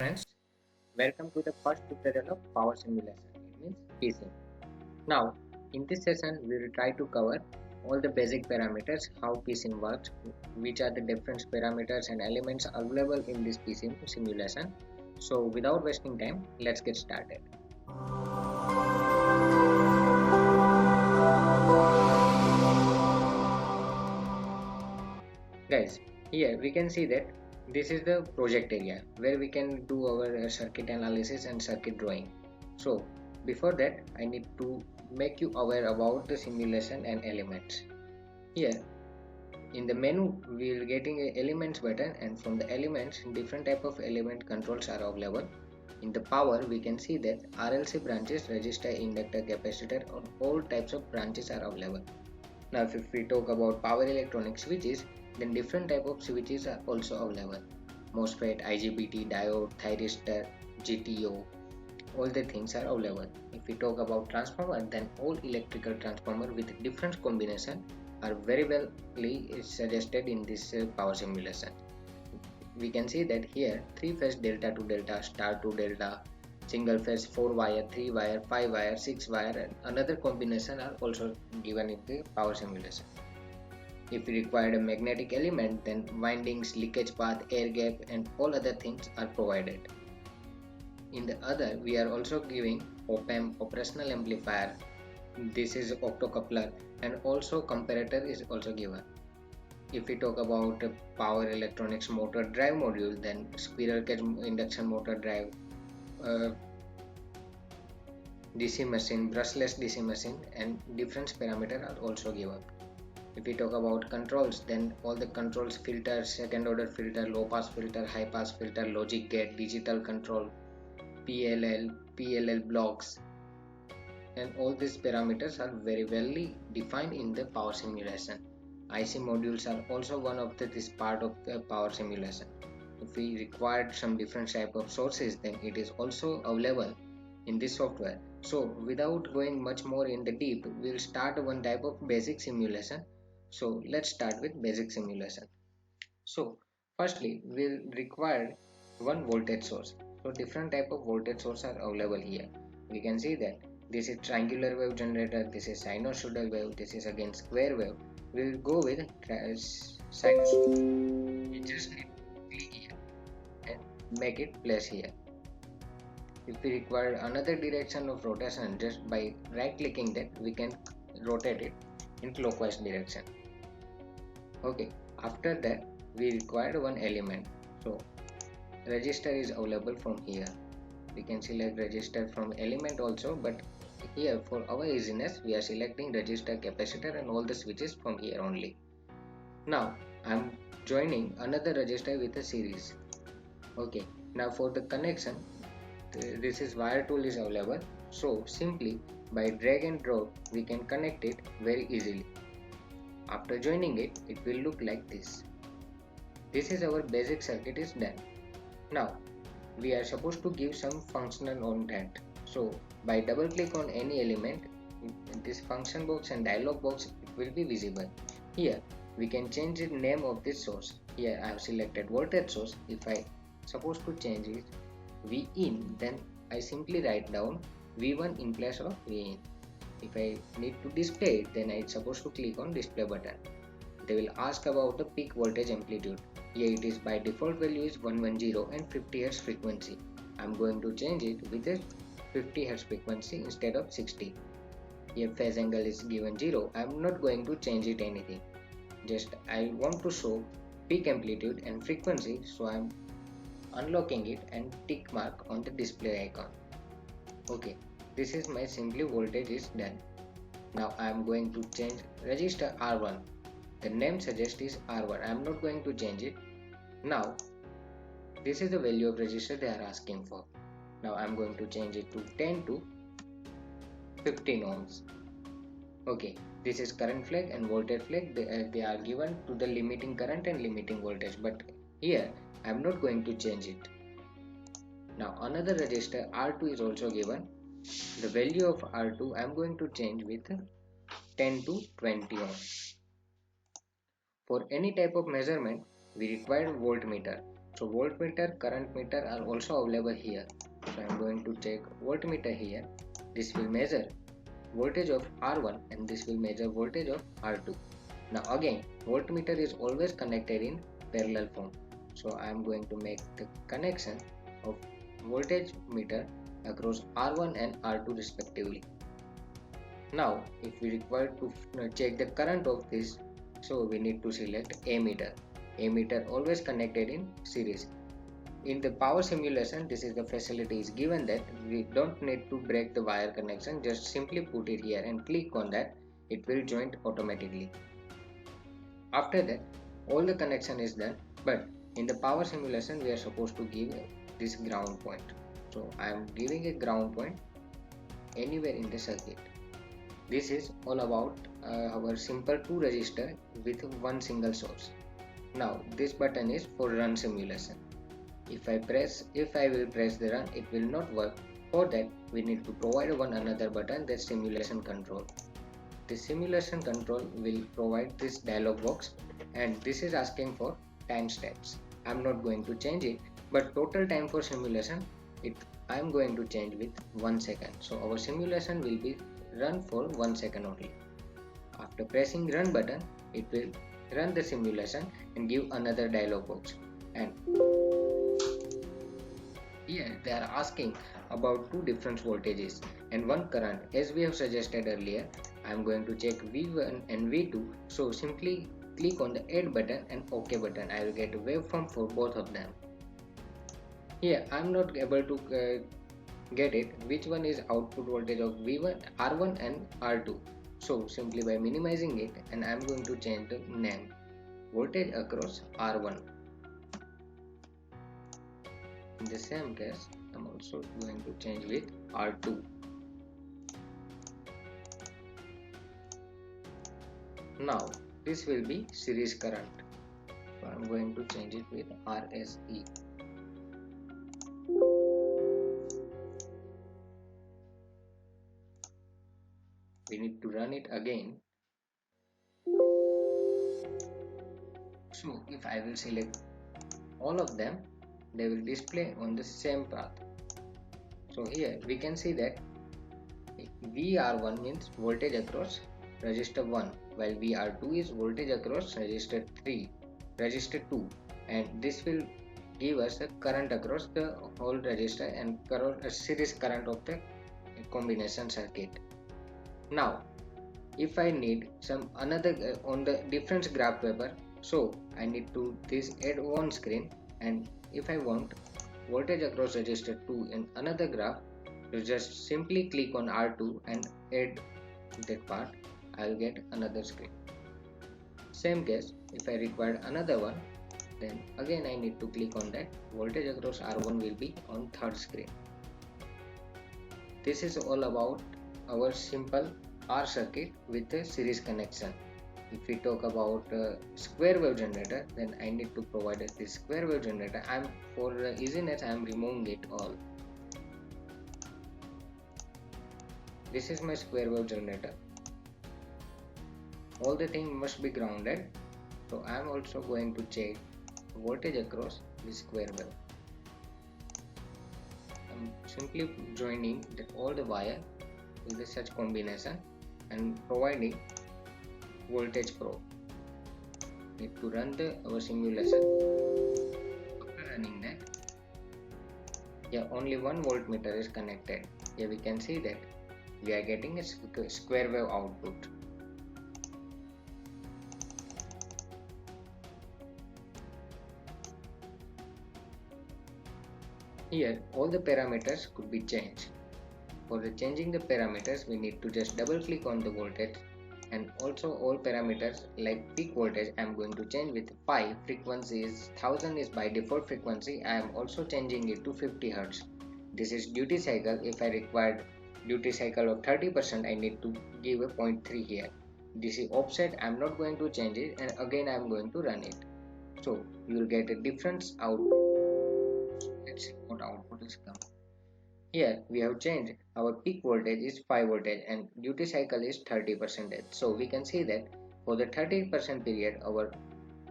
friends, welcome to the first tutorial of power simulation. It means PSIM. Now, in this session, we will try to cover all the basic parameters, how PSIM works, which are the different parameters and elements available in this PSIM simulation. So, without wasting time, let's get started. Guys, here we can see that this is the project area where we can do our circuit analysis and circuit drawing. So before that, I need to make you aware about the simulation and elements. Here in the menu we will getting a elements button, and from the elements different type of element controls are available. In the power we can see that RLC branches, resistor, inductor, capacitor, all types of branches are available. Now if we talk about power electronic switches, then different type of switches are also available. MOSFET, IGBT, diode, thyristor, GTO, all the things are available. If we talk about transformer, then all electrical transformer with different combination are very well suggested in this power simulation. We can see that here 3-phase delta to delta, star to delta, single phase 4 wire, 3 wire, 5 wire, 6 wire, and another combination are also given in the power simulation. If we require a magnetic element, then windings, leakage path, air gap, and all other things are provided. In the other, we are also giving op-amp, operational amplifier. This is optocoupler, and also comparator is also given. If we talk about power electronics motor drive module, then squirrel cage induction motor drive, DC machine, brushless DC machine, and different parameters are also given. If we talk about controls, then all the controls, filter, second order filter, low pass filter, high pass filter, logic gate, digital control, PLL blocks, and all these parameters are very well defined in the power simulation. IC modules are also one of this part of the power simulation. If we required some different type of sources, then it is also available in this software. So without going much more in the deep, we'll start one type of basic simulation. So let's start with basic simulation. So firstly, we'll require one voltage source. So different type of voltage source are available here. We can see that this is triangular wave generator, this is sinusoidal wave, this is again square wave. We'll go with sinusoidal. We just need to click here and make it place here. If we require another direction of rotation, just by right clicking that we can rotate it in clockwise direction. Okay, after that we require one element. So resistor is available from here. We can select resistor from element also, but here for our easiness we are selecting resistor, capacitor, and all the switches from here only. Now I am joining another resistor with a series. Okay, now for the connection, this is wire tool is available. So simply by drag and drop we can connect it very easily. After joining it, it will look like this. This is our basic circuit is done. Now we are supposed to give some functional on that. So by double click on any element, this function box and dialog box it will be visible. Here we can change the name of this source. Here I have selected voltage source. If I supposed to change it V in, then I simply write down V1 in place of V in. If I need to display it, then I supposed to click on display button. They will ask about the peak voltage amplitude. Here it is by default value is 110 and 50 Hz frequency. I am going to change it with a 50 Hz frequency instead of 60. Here phase angle is given 0. I am not going to change it anything. Just I want to show peak amplitude and frequency, so I am unlocking it and tick mark on the display icon. Okay, this is my simply voltage is done. Now I am going to change resistor R1. The name suggests is R1. I am not going to change it. Now this is the value of resistor they are asking for. Now I am going to change it to 10 to 15 ohms. Okay, this is current flag and voltage flag. They are given to the limiting current and limiting voltage, but here I am not going to change it. Now another resistor R2 is also given. The value of R2 I am going to change with 10 to 20 ohms. For any type of measurement we require voltmeter. So voltmeter, current meter are also available here. So I am going to check voltmeter here. This will measure voltage of R1 and this will measure voltage of R2. Now again, voltmeter is always connected in parallel form. So I am going to make the connection of voltage meter across R1 and R2 respectively. Now if we require to check the current of this, so we need to select ammeter. Ammeter always connected in series. In the power simulation, this is the facility is given that we don't need to break the wire connection, just simply put it here and click on that, it will join automatically. After that, all the connection is done, but in the power simulation we are supposed to give this ground point. So I am giving a ground point anywhere in the circuit. This is all about our simple 2 resistor with one single source. Now this button is for run simulation. If I will press the run, it will not work. For that we need to provide one another button, that simulation control. The simulation control will provide this dialog box, and this is asking for timestamps. I'm not going to change it, but total time for simulation I'm going to change with 1 second. So our simulation will be run for 1 second only. After pressing run button, it will run the simulation and give another dialog box. And here they are asking about two different voltages and one current. As we have suggested earlier, I am going to check V1 and V2. So simply click on the add button and OK button. I will get a waveform for both of them. Here I am not able to get it which one is output voltage of V1, R1 and R2. So simply by minimizing it, and I am going to change the name voltage across R1. In the same case, I am also going to change with R2. Now this will be series current. So I am going to change it with RSE. We need to run it again. So if I will select all of them, they will display on the same path. So here we can see that VR1 means voltage across resistor 1, while VR2 is voltage across resistor 2, and this will give us a current across the whole resistor and series current of the combination circuit. Now if I need some another on the difference graph paper, so I need to this add one screen, and if I want voltage across resistor 2 in another graph, you just simply click on R2 and add that part. I will get another screen. Same case, if I require another one, then again I need to click on that. Voltage across R1 will be on third screen. This is all about our simple R circuit with a series connection. If we talk about square wave generator, then I need to provide this square wave generator. For easiness I am removing it all. This is my square wave generator. All the thing must be grounded. So I am also going to check voltage across this square wave. I am simply joining all the wire with such combination and providing voltage probe. Need to run our simulation. After running that, yeah, only one voltmeter is connected. Here we can see that we are getting a square wave output. Here all the parameters could be changed. For changing the parameters, we need to just double click on the voltage, and also all parameters like peak voltage I am going to change with pi. Frequency is 1000 is by default frequency. I am also changing it to 50 Hz. This is duty cycle. If I required duty cycle of 30%, I need to give a 0.3 here. This is offset. I am not going to change it, and again I am going to run it. So you will get a difference output. Let's see what output is coming. Here we have changed our peak voltage is 5 voltage and duty cycle is 30%. So we can see that for the 30% period our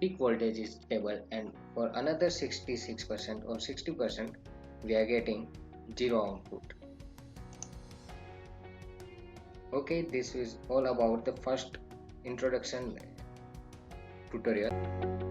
peak voltage is stable, and for another 66% or 60% we are getting zero output. Okay, this is all about the first introduction tutorial.